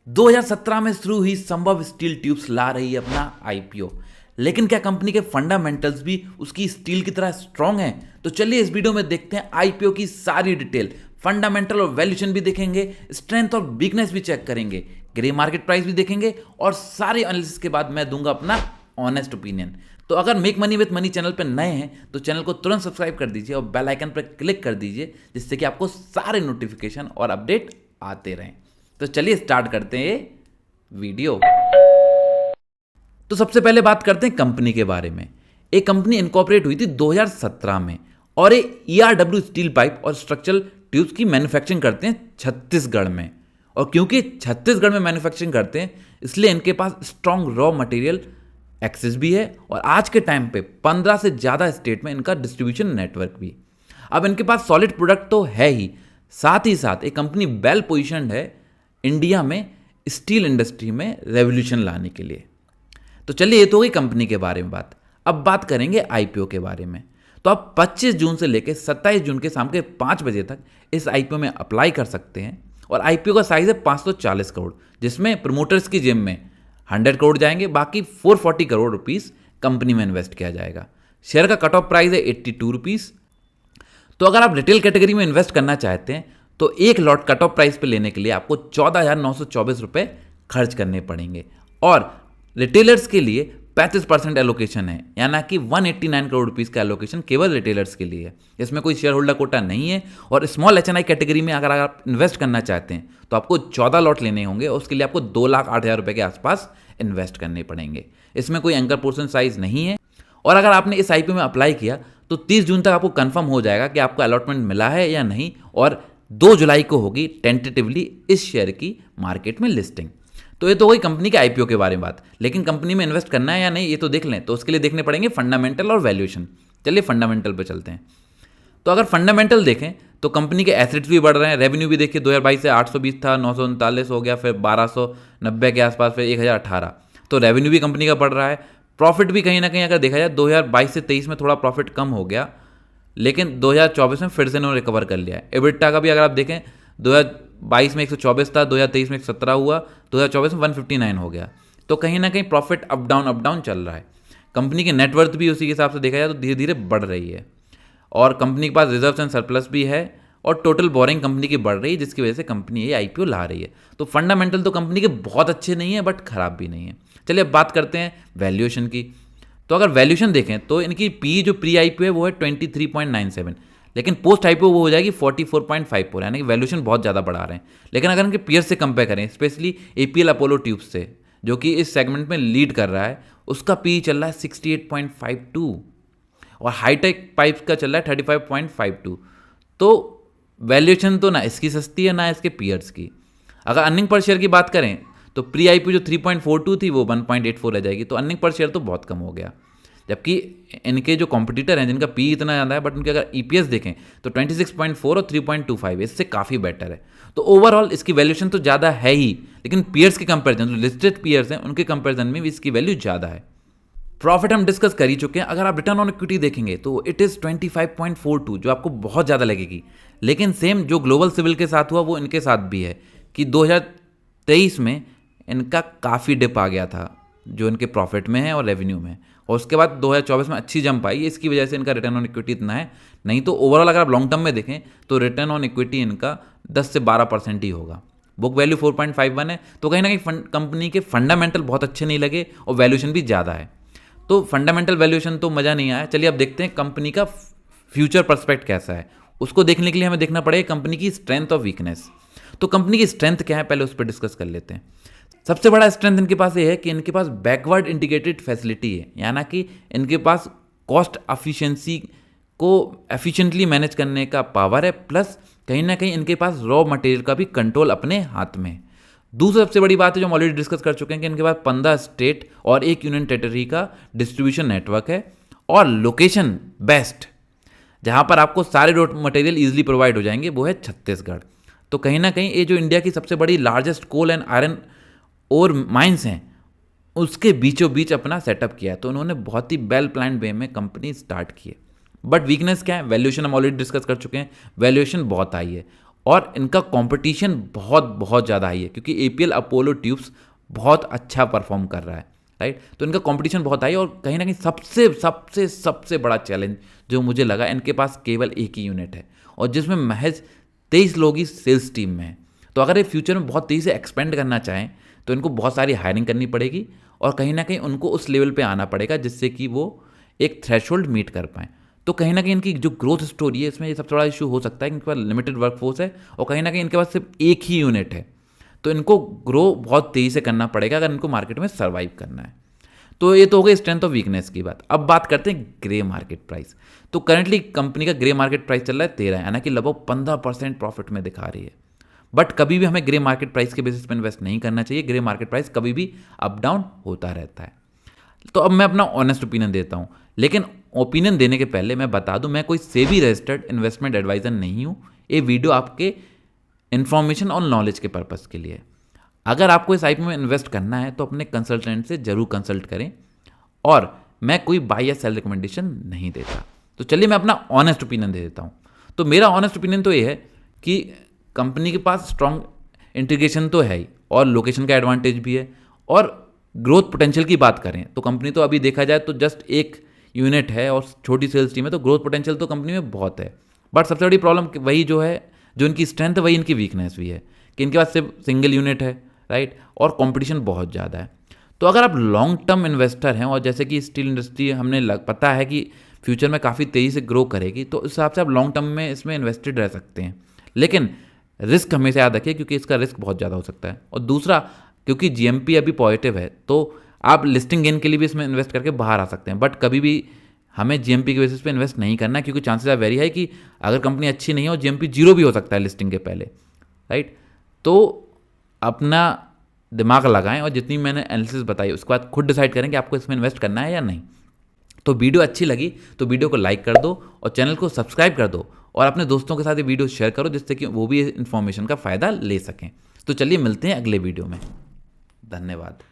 2017 में शुरू हुई संभव स्टील ट्यूब्स ला रही है अपना आईपीओ। लेकिन क्या कंपनी के फंडामेंटल्स भी उसकी स्टील की तरह स्ट्रांग हैं? तो चलिए इस वीडियो में देखते हैं आईपीओ की सारी डिटेल, फंडामेंटल और वैल्यूएशन भी देखेंगे, स्ट्रेंथ और वीकनेस भी चेक करेंगे, ग्रे मार्केट प्राइस भी देखेंगे और सारे एनालिसिस के बाद मैं दूंगा अपना ऑनेस्ट ओपिनियन। तो अगर make money with money channel पर नए हैं तो चैनल को तुरंत सब्सक्राइब कर दीजिए और बेल आइकन पर क्लिक कर दीजिए, जिससे कि आपको सारे नोटिफिकेशन और अपडेट आते रहें। तो चलिए स्टार्ट करते हैं ये वीडियो। तो सबसे पहले बात करते हैं कंपनी के बारे में। एक कंपनी इनकॉर्पोरेट हुई थी 2017 में और ये ईआरडब्ल्यू स्टील पाइप और स्ट्रक्चरल ट्यूब्स की मैन्युफैक्चरिंग करते हैं छत्तीसगढ़ में। और क्योंकि छत्तीसगढ़ में मैन्युफैक्चरिंग करते हैं इसलिए इनके पास स्ट्रॉन्ग रॉ मटेरियल एक्सेस भी है और आज के टाइम पे 15 से ज़्यादा स्टेट में इनका डिस्ट्रीब्यूशन नेटवर्क भी। अब इनके पास सॉलिड प्रोडक्ट तो है ही, साथ ही साथ एक कंपनी वेल पोजिशन्ड है इंडिया में स्टील इंडस्ट्री में रेवोल्यूशन लाने के लिए। तो चलिए ये तो हुई कंपनी के बारे में बात। अब बात करेंगे आईपीओ के बारे में। तो आप 25 जून से लेकर 27 जून के शाम के 5 बजे तक इस आईपीओ में अप्लाई कर सकते हैं। और आईपीओ का साइज है 540 करोड़, जिसमें प्रमोटर्स की जेब में 100 करोड़ जाएंगे, बाकी 440 करोड़ रुपीस कंपनी में इन्वेस्ट किया जाएगा। शेयर का कट ऑफ प्राइस है 82 रुपीस। तो अगर आप रिटेल कैटेगरी में इन्वेस्ट करना चाहते हैं तो एक लॉट कट ऑफ प्राइस पे लेने के लिए आपको 14,924 रुपये खर्च करने पड़ेंगे। और रिटेलर्स के लिए 35% एलोकेशन है, यानी कि 189 करोड़ रुपीस का एलोकेशन केवल रिटेलर्स के लिए है। इसमें कोई शेयर होल्डर कोटा नहीं है। और स्मॉल एचएनआई कैटेगरी में अगर आप इन्वेस्ट करना चाहते हैं तो आपको 14 लॉट लेने होंगे और उसके लिए आपको 2,08,000 रुपये के आसपास इन्वेस्ट करने पड़ेंगे। इसमें कोई एंकर पोर्शन साइज नहीं है। और अगर आपने इस आईपीओ में अप्लाई किया तो 30 जून तक आपको कंफर्म हो जाएगा कि आपको अलॉटमेंट मिला है या नहीं। और 2 जुलाई को होगी टेंटेटिवली इस शेयर की मार्केट में लिस्टिंग। तो ये तो वही कंपनी के आईपीओ के बारे में बात। लेकिन कंपनी में इन्वेस्ट करना है या नहीं ये तो देख लें। तो उसके लिए देखने पड़ेंगे फंडामेंटल और वैल्यूएशन। चलिए फंडामेंटल पे चलते हैं। तो अगर फंडामेंटल देखें तो कंपनी के एसेट्स भी बढ़ रहे हैं। रेवेन्यू भी देखिए 2022 से 820 था, 939 हो गया, फिर 1290 के आसपास, फिर 1018। तो रेवेन्यू भी कंपनी का बढ़ रहा है। प्रॉफिट भी कहीं ना कहीं अगर देखा जाए 2022 से 23 में थोड़ा प्रॉफिट कम हो गया, लेकिन 2024 में फिर से इन्होंने रिकवर कर लिया है। एबिटा का भी अगर आप देखें 2022 में 124 था, 2023 में 117 हुआ, 2024 में 159 हो गया। तो कहीं ना कहीं प्रॉफिट अप डाउन चल रहा है। कंपनी की नेटवर्थ भी उसी के हिसाब से देखा जाए तो धीरे धीरे बढ़ रही है। और कंपनी के पास रिजर्व्स एंड सरप्लस भी है और टोटल बोरिंग कंपनी की बढ़ रही है, जिसकी वजह से कंपनी ये आईपीओ ला रही है। तो फंडामेंटल तो कंपनी के बहुत अच्छे नहीं है बट खराब भी नहीं है। चलिए अब बात करते हैं वैल्यूएशन की। तो अगर वैल्यूएशन देखें तो इनकी पी जो प्री आईपीओ है वो है 23.97, लेकिन पोस्ट आईपीओ वो हो जाएगी 44.54, यानी कि वैल्यूएशन बहुत ज़्यादा बढ़ा रहे हैं। लेकिन अगर इनके पीयर से कंपेयर करें, स्पेशली एपीएल अपोलो ट्यूब्स से जो कि इस सेगमेंट में लीड कर रहा है, उसका पी चल रहा है 68.52 और हाईटेक पाइप्स का चल रहा है 35.52। तो वैल्यूएशन तो ना इसकी सस्ती है ना इसके पीयर्स की। अगर अर्निंग पर शेयर की बात करें तो प्री आईपीओ जो 3.42 थी वो 1.84 रह जाएगी। तो अर्निंग पर शेयर तो बहुत कम हो गया। जबकि इनके जो कॉम्पिटिटर हैं जिनका पी इतना ज़्यादा है बट उनके अगर ईपीएस देखें तो 26.4 और 3.25 इससे काफ़ी बेटर है। तो ओवरऑल इसकी वैल्यूएशन तो ज़्यादा है ही, लेकिन पीयर्स के कंपेरिजन जो लिस्टेड पीयर्स हैं उनके कंपेरिजन में भी इसकी वैल्यू ज़्यादा है। प्रॉफिट हम डिस्कस कर ही चुके हैं। अगर आप रिटर्न ऑन इक्विटी देखेंगे तो इट इज़ 25.42, जो आपको बहुत ज़्यादा लगेगी। लेकिन सेम जो ग्लोबल सिविल के साथ हुआ वो इनके साथ भी है कि 2023 में इनका काफ़ी डिप आ गया था जो इनके प्रॉफिट में है और रेवेन्यू में, और उसके बाद 2024 में अच्छी जंप आई। इसकी वजह से इनका रिटर्न ऑन इक्विटी इतना है। नहीं तो ओवरऑल अगर आप लॉन्ग टर्म में देखें तो रिटर्न ऑन इक्विटी इनका 10 से 12% ही होगा। बुक वैल्यू 4.51 है। तो कहीं ना कहीं कंपनी के फंडामेंटल बहुत अच्छे नहीं लगे और वैल्यूएशन भी ज़्यादा है। तो फंडामेंटल वैल्यूएशन तो मज़ा नहीं आया। चलिए अब देखते हैं कंपनी का फ्यूचर पर्सपेक्ट कैसा है। उसको देखने के लिए हमें देखना पड़ेगा कंपनी की स्ट्रेंथ और वीकनेस। तो कंपनी की स्ट्रेंथ क्या है पहले उस पर डिस्कस कर लेते हैं। सबसे बड़ा स्ट्रेंथ इनके पास ये है कि इनके पास बैकवर्ड इंटीग्रेटेड फैसिलिटी है, यानी कि इनके पास कॉस्ट एफिशिएंसी को एफिशिएंटली मैनेज करने का पावर है, प्लस कहीं ना कहीं इनके पास रॉ मटेरियल का भी कंट्रोल अपने हाथ में है। दूसरी सबसे बड़ी बात है जो हम ऑलरेडी डिस्कस कर चुके हैं कि इनके पास 15 स्टेट और 1 यूनियन टेरिटरी का डिस्ट्रीब्यूशन नेटवर्क है और लोकेशन बेस्ट जहाँ पर आपको सारे रॉ मटेरियल ईजिली प्रोवाइड हो जाएंगे वो है छत्तीसगढ़। तो कहीं ना कहीं ये जो इंडिया की सबसे बड़ी लार्जेस्ट कोल एंड आयरन और माइंस हैं उसके बीचों बीच अपना सेटअप किया है। तो उन्होंने बहुत ही वेल प्लान्ड वे में कंपनी स्टार्ट की है। बट वीकनेस क्या है? वैल्यूएशन हम ऑलरेडी डिस्कस कर चुके हैं। वैल्यूएशन बहुत हाई है और इनका कंपटीशन बहुत बहुत ज़्यादा हाई है, क्योंकि एपीएल अपोलो ट्यूब्स बहुत अच्छा परफॉर्म कर रहा है, राइट। तो इनका कंपटीशन बहुत हाई है, और कहीं ना कहीं सबसे सबसे सबसे बड़ा चैलेंज जो मुझे लगा, इनके पास केवल एक ही यूनिट है, और जिसमें महज 23 लोग ही सेल्स टीम में हैं। तो अगर ये फ्यूचर में बहुत तेज़ी से एक्सपेंड करना चाहें तो इनको बहुत सारी हायरिंग करनी पड़ेगी, और कहीं ना कहीं उनको उस लेवल पे आना पड़ेगा जिससे कि वो एक थ्रेशोल्ड मीट कर पाएँ। तो कहीं ना कहीं इनकी जो ग्रोथ स्टोरी है, इसमें ये सबसे बड़ा इशू हो सकता है कि इनके पास लिमिटेड वर्कफोर्स है, और कहीं ना कहीं इनके पास सिर्फ एक ही यूनिट है। तो इनको ग्रो बहुत तेज़ी से करना पड़ेगा अगर इनको मार्केट में सर्वाइव करना है। तो ये तो हो गई स्ट्रेंथ और वीकनेस की बात। अब बात करते हैं ग्रे मार्केट प्राइस। तो करंटली कंपनी का ग्रे मार्केट प्राइस चल रहा है 13, यानी कि लगभग 15% प्रॉफिट में दिखा रही है। बट कभी भी हमें ग्रे मार्केट प्राइस के बेसिस पे इन्वेस्ट नहीं करना चाहिए। ग्रे मार्केट प्राइस कभी भी अप डाउन होता रहता है। तो अब मैं अपना ऑनेस्ट ओपिनियन देता हूँ, लेकिन ओपिनियन देने के पहले मैं बता दूं, मैं कोई सेबी रजिस्टर्ड इन्वेस्टमेंट एडवाइजर नहीं हूँ। ये वीडियो आपके इन्फॉर्मेशन और नॉलेज के पर्पज़ के लिए। अगर आपको इस आईपीओ में इन्वेस्ट करना है तो अपने कंसल्टेंट से जरूर कंसल्ट करें, और मैं कोई बाय या सेल रिकमेंडेशन नहीं देता। तो चलिए मैं अपना ऑनेस्ट ओपिनियन दे देता हूँ। तो मेरा ऑनेस्ट ओपिनियन तो ये है कि कंपनी के पास स्ट्रॉन्ग इंटीग्रेशन तो है ही, और लोकेशन का एडवांटेज भी है, और ग्रोथ पोटेंशियल की बात करें तो कंपनी तो अभी देखा जाए तो जस्ट एक यूनिट है और छोटी सेल्स टीम है, तो ग्रोथ पोटेंशियल तो कंपनी में बहुत है। बट सबसे बड़ी प्रॉब्लम वही जो है, जो इनकी स्ट्रेंथ है वही इनकी वीकनेस भी है कि इनके पास सिर्फ सिंगल यूनिट है, राइट, और कंपटीशन बहुत ज़्यादा है। तो अगर आप लॉन्ग टर्म इन्वेस्टर हैं, और जैसे कि स्टील इंडस्ट्री हमने पता है कि फ्यूचर में काफ़ी तेज़ी से ग्रो करेगी, तो इस हिसाब से आप लॉन्ग टर्म में इसमें इन्वेस्टेड रह सकते हैं। लेकिन रिस्क हमेशा याद रखिए, क्योंकि इसका रिस्क बहुत ज़्यादा हो सकता है। और दूसरा, क्योंकि जीएमपी अभी पॉजिटिव है, तो आप लिस्टिंग गेन के लिए भी इसमें इन्वेस्ट करके बाहर आ सकते हैं। बट कभी भी हमें जीएमपी के बेसिस पे इन्वेस्ट नहीं करना है, क्योंकि चांसेस आर वेरी हाई कि अगर कंपनी अच्छी नहीं हो, जीएमपी जीरो भी हो सकता है लिस्टिंग के पहले, राइट। तो अपना दिमाग लगाएं, और जितनी मैंने एनालिसिस बताई उसके बाद खुद डिसाइड करें कि आपको इसमें इन्वेस्ट करना है या नहीं। तो वीडियो अच्छी लगी तो वीडियो को लाइक कर दो, और चैनल को सब्सक्राइब कर दो, और अपने दोस्तों के साथ ये वीडियो शेयर करो, जिससे कि वो भी इन्फॉर्मेशन का फ़ायदा ले सकें। तो चलिए मिलते हैं अगले वीडियो में। धन्यवाद।